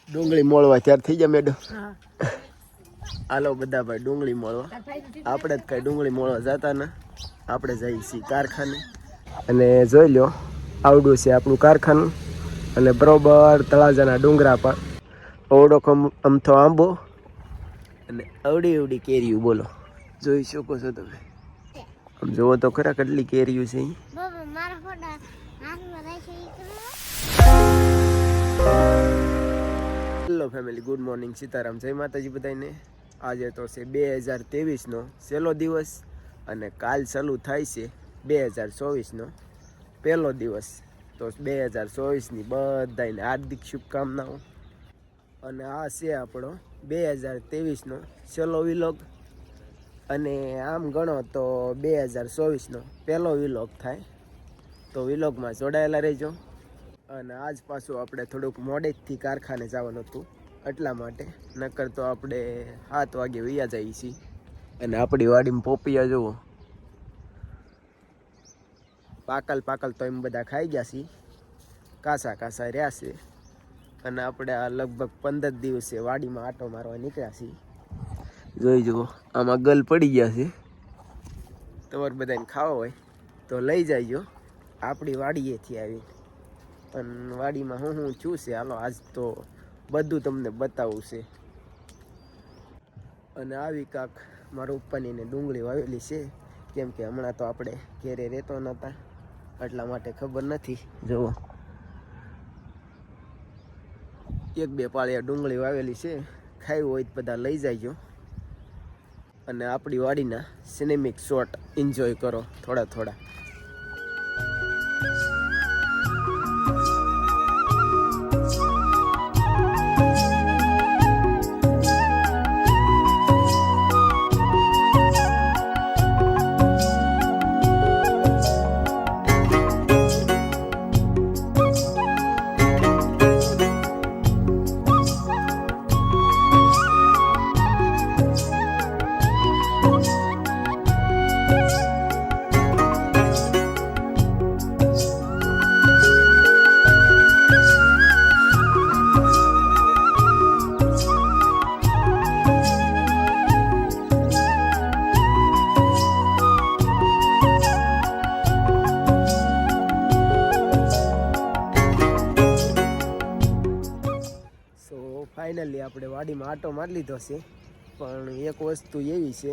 ડુંગળી મોળવા ત્યાર થઈ જાય મેડમ. હાલો બધા ભાઈ ડુંગળી મોળવા. આપણે જ કઈ ડુંગળી મોળવા જતા ને, આપણે જઈએ છીએ કારખાને. અને જોઈ લો આવડું છે આપણું કારખાનું. અને બરોબર તળાજાના ડુંગરા પર ઓવડો અમથો આંબો અને અવડી અવડી કેરીયું. બોલો, જોઈ શકો છો તમે. આમ જોવો તો ખરા કેટલી કેરીયું છે. Hello family, good morning, Sitaram, જય માતાજી બધાને. આજે તો છે 2023નો છેલ્લો દિવસ અને કાલ ચાલુ થાય છે 2024નો પહેલો દિવસ. તો 2024ની બધાને હાર્દિક શુભકામનાઓ. અને આ છે આપણો 2023નો છેલ્લો વિલોગ. અને આમ ગણો તો 2024નો પહેલો વિલોગ થાય. તો વિલોગમાં જોડાયેલા રહેજો. અને આજ પાછું આપણે થોડુંક મોડેથી કારખાને જવાનું હતું, એટલા માટે. નકર તો આપણે 7 વાગે વૈયા જઈએ છીએ. અને આપણી વાડીમાં પોપિયા જુઓ, પાકલ તો એમ બધા ખાઈ ગયા છીએ, કાસા રહ્યા છે. અને આપણે આ લગભગ 15 દિવસે વાડીમાં આટો મારવા નીકળ્યા છીએ. જોઈ જુઓ, આમાં ગલ પડી ગયા છે. તમારે બધાને ખાવા હોય તો લઈ જાયજો આપણી વાડીએથી આવી. અને વાડીમાં હું છું છે, હાલો આજ તો બધું તમને બતાવવું છે. અને આવી કાંક મારા પપ્પાનીને ડુંગળી વાવેલી છે, કેમ કે હમણાં તો આપણે ઘેરે રહેતો નહોતા, એટલા માટે ખબર નથી. જુઓ, 1-2 પાળિયા ડુંગળી વાવેલી છે. ખાવી હોય તો બધા લઈ જાયજો. અને આપણી વાડીના સિનેમિક શોટ એન્જોય કરો થોડા. ફાઇનલી આપણે વાડીમાં આટો મારી લીધો છે. પણ એક વસ્તુ એવી છે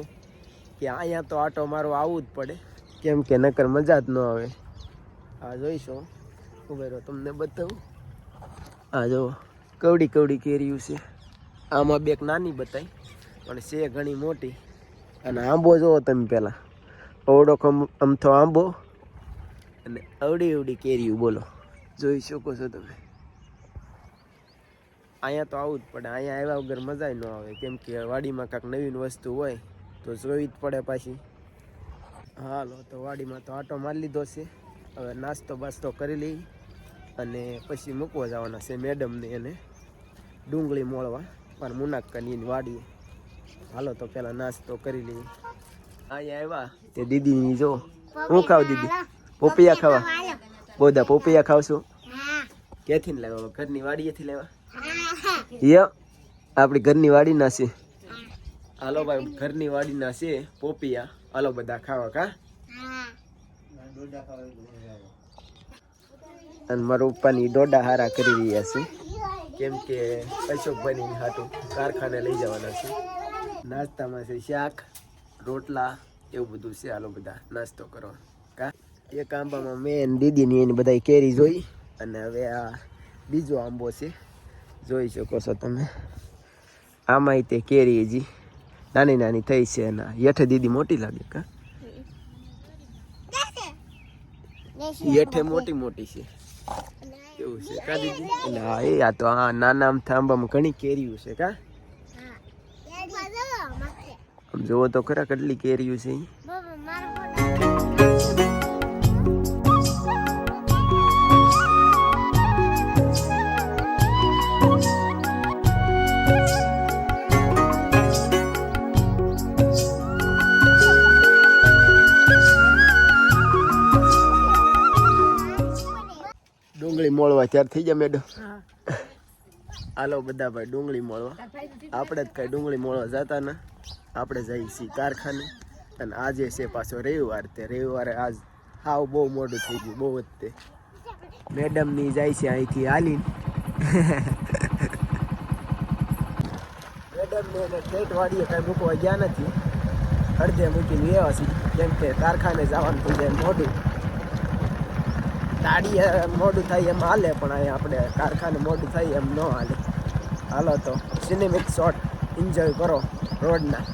કે અહીંયા તો આટો મારવા આવવું જ પડે, કેમ કે નકર મજા જ ન આવે. આ જોઈશો, ઉભેરો તમને બતાવું. આ જો કવડી કેરીયું છે. આમાં 2 નાની બતાવી, પણ છે ઘણી મોટી. અને આંબો જુઓ તમે પહેલાં, ઓવડો અમથો આંબો અને અવડી કેરીયું. બોલો, જોઈ શકો છો તમે. અહીંયા તો આવવું જ પડે. અહીંયા આવ્યા વગર મજા ન આવે, કેમ કે વાડીમાં કાંઈક નવીન વસ્તુ હોય તો જોવી જ પડે પાછી. હાલો, તો વાડીમાં તો આટો મારી લીધો છે. હવે નાસ્તો બાસ્તો કરી લઈ અને પછી મૂકવા જવાના છે મેડમને એને ડુંગળી મોળવા પણ મુનાક્કાની વાડીએ. હાલો, તો પહેલાં નાસ્તો કરી લઈએ. અહીંયા આવ્યા તે દીદીની જો, હું ખાવ દીદી? પોપિયા ખાવા? બધા પોપિયા ખાવશું? ક્યાંથી લાવ્યા? ઘરની વાડીએથી લાવ્યા? આપણી ઘરની વાડીના છે. હાલો ભાઈ, ઘરની વાડીના છે પોપિયા. હાલો બધા ખાવા. કા અને મારા પપ્પાની ડોડા હારા કરી રહ્યા છે, કેમ કે અશોકભાઈની હાટું કારખાને લઈ જવાના છે. નાસ્તામાં છે શાક, રોટલા, એવું બધું છે. હાલો બધા નાસ્તો કરો. કા એક આંબામાં મેં દીદીની એની બધા કેરી જોઈ. અને હવે આ બીજો આંબો છે, જોઈ શકો છો તમે. આમાં તે કેરી હજી નાની થઈ છે. એના હેઠે દીદી મોટી લાગે. કા હેઠે મોટી છે એવું છે. કા દીદી? એટલે હા, આ તો આ નાના આમથા આંબામાં ઘણી કેરીયું છે. કા આમ જોવો તો ખરા કેટલી કેરીયું છે. ડુંગળી મોળવા ત્યાર થઈ જાય મેડમ. હાલો બધા ભાઈ ડુંગળી મળવા. આપણે જ કઈ ડુંગળી મળવા જતા ને, આપણે જઈએ છીએ કારખાને. અને આજે છે પાછો રવિવાર, તે રવિવારે આજ હાવ બહુ મોડું થઈ ગયું, બહુ જ તે મેડમની જાય છે અહીંથી હાલી. મેડમને એને ખેતવાડીએ કાંઈ મૂકવા ગયા નથી, અડધે મૂકીને વ્યવસ્થિત, કેમ કે કારખાને જવાનું થઈ જાય મોડું. ગાડીએ મોડું થાય એમ હાલે, પણ અહીંયા આપણે કારખાને મોડું થાય એમ ન હાલે. હાલો તો સિનેમિક શોટ એન્જોય કરો રોડના.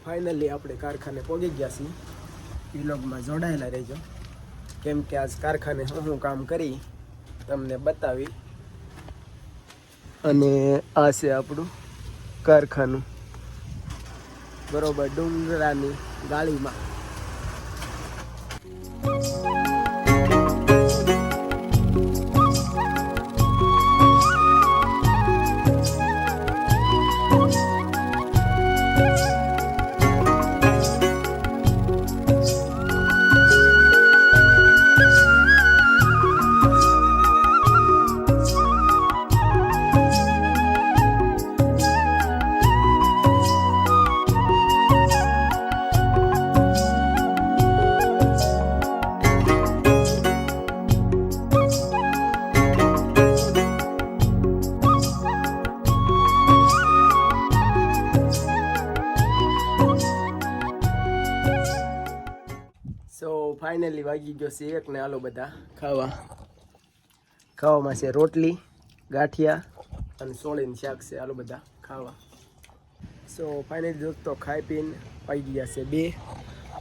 ફાઇનલી આપણે કારખાને પહોંચી ગયા છીએ. વ્લોગમાં જોડાયેલા રહેજો, કેમ કે આજ કારખાને હું કામ કરી તમને બતાવી. અને આ છે આપણું કારખાનું, બરોબર ડુંગરાની ગાળીમાં. સો ફાઇનલી વાગી ગયો છે 1 ને હાલો બધા ખાવામાં છે રોટલી, ગાંઠિયા અને સોળીનું શાક છે. હાલો બધા ખાવા. સો ફાઇનલી દોસ્તો ખાઈ પીને પાઈ ગયા છે 2.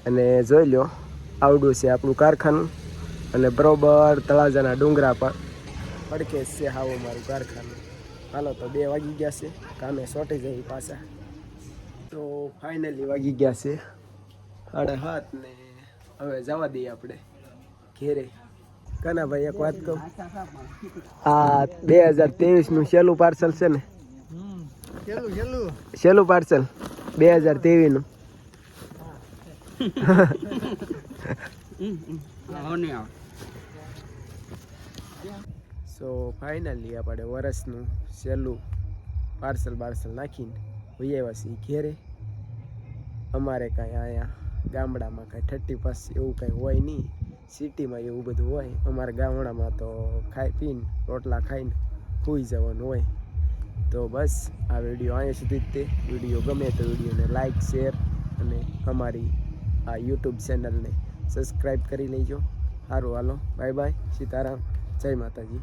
અને જોઈ લો આવડું છે આપણું કારખાનું, અને બરોબર તળાજાના ડુંગરા પર પડકે છે હાવ મારું કારખાનું. હાલો તો 2 વાગી ગયા છે, કામે સોટી જઈ પાછા. તો ફાઇનલી વાગી ગયા છે 7:30 ને હવે જવા દઈએ આપણે ઘેરે. કાના ભાઈ એક વાત કહું, આ 2023નું છેલ્લું પાર્સલ છે ને, છેલ્લું પાર્સલ 2023નું. સો ફાઇનલી આપણે વર્ષનું છેલ્લું પાર્સલ નાખીને વહી આવ્યા છીએ ઘેરે. અમારે કાંઈ અહીંયા ગામડામાં કાંઈ 30+ એવું કાંઈ હોય નહીં, સિટીમાં એવું બધું હોય. અમારા ગામડામાં તો ખાઈ પીને રોટલા ખાઈને સૂઈ જવાનું હોય. તો બસ આ વિડીયો અહીંયા સુધી જ તે. વિડીયો ગમે તો વિડીયોને લાઇક, શેર અને અમારી આ યુટ્યુબ ચેનલને સબસ્ક્રાઈબ કરી લેજો. સારું હાલો, બાય બાય, સીતારામ, જય માતાજી.